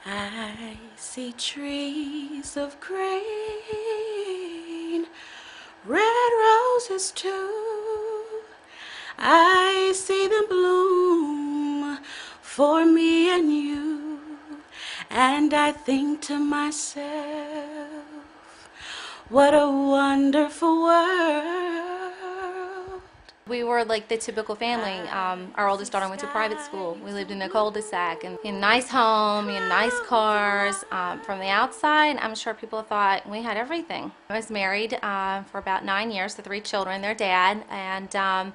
I see trees of green, red roses too. I see them bloom for me and you, and I think to myself, what a wonderful world. We were like the typical family. Our oldest daughter went to private school. We lived in a cul-de-sac and in a nice home, in nice cars. From the outside, I'm sure people thought we had everything. I was married for about 9 years to 3 children, their dad, and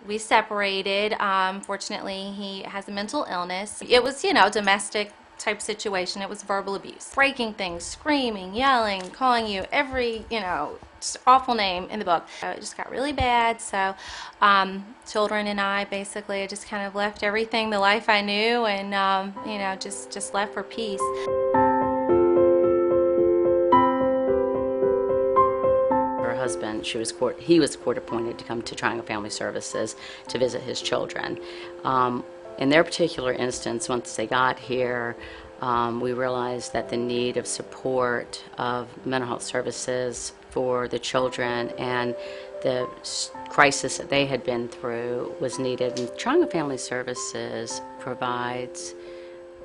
we separated. Fortunately, he has a mental illness. It was, domestic type situation. It was verbal abuse. Breaking things, screaming, yelling, calling you every, just awful name in the book. It just got really bad, so children and I basically just kind of left everything, the life I knew, and, just left for peace. Her husband, he was court appointed to come to Triangle Family Services to visit his children. In their particular instance, once they got here, we realized that the need of support of mental health services for the children and the crisis that they had been through was needed. And Triangle Family Services provides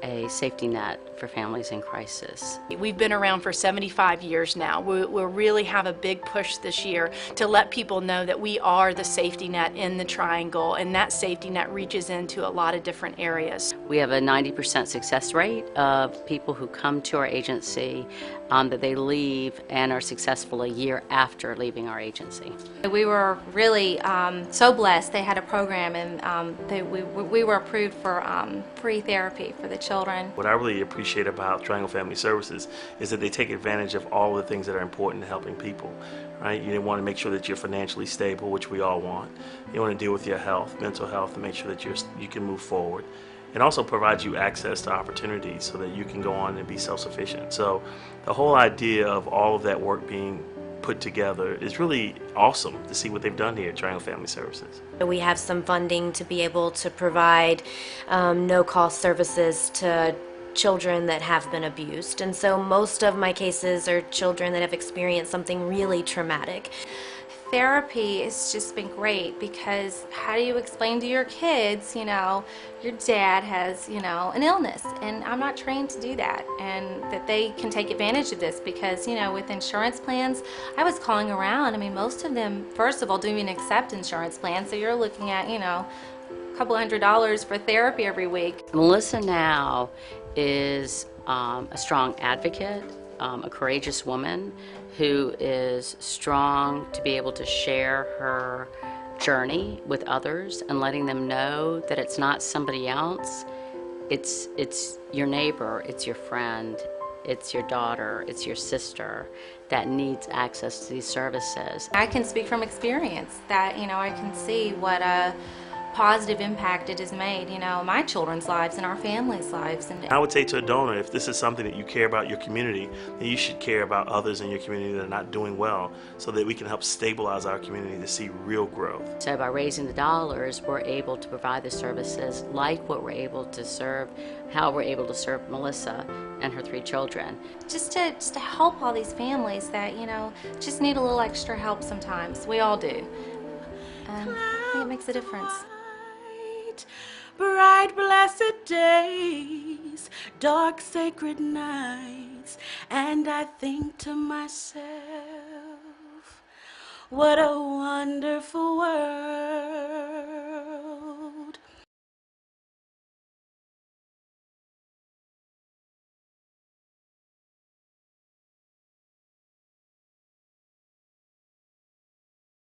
a safety net for families in crisis. We've been around for 75 years now. We'll really have a big push this year to let people know that we are the safety net in the Triangle, and that safety net reaches into a lot of different areas. We have a 90% success rate of people who come to our agency that they leave and are successful a year after leaving our agency. We were really so blessed. They had a program, and we were approved for free therapy for the children. What I really appreciate about Triangle Family Services is that they take advantage of all the things that are important to helping people, right? You want to make sure that you're financially stable, which we all want. You want to deal with your health, mental health, and make sure that you can move forward. And also provide you access to opportunities so that you can go on and be self-sufficient. So the whole idea of all of that work being put together is really awesome to see what they've done here at Triangle Family Services. We have some funding to be able to provide no-cost services to children that have been abused, and so most of my cases are children that have experienced something really traumatic. Therapy has just been great because how do you explain to your kids, your dad has, an illness, and I'm not trained to do that, and that they can take advantage of this because, with insurance plans, I was calling around. I mean, most of them, first of all, don't even accept insurance plans, so you're looking at, a couple $100 for therapy every week. Melissa now is a strong advocate, a courageous woman who is strong to be able to share her journey with others and letting them know that it's not somebody else, it's your neighbor, it's your friend, it's your daughter, it's your sister that needs access to these services. I can speak from experience that, I can see what a positive impact it has made, my children's lives and our family's lives. And I would say to a donor, if this is something that you care about your community, then you should care about others in your community that are not doing well so that we can help stabilize our community to see real growth. So by raising the dollars, we're able to provide the services like what we're able to serve, how we're able to serve Melissa and her 3 children. Just to help all these families that, just need a little extra help sometimes. We all do. I think it makes a difference. Bright, blessed days, dark, sacred nights, and I think to myself, what a wonderful world.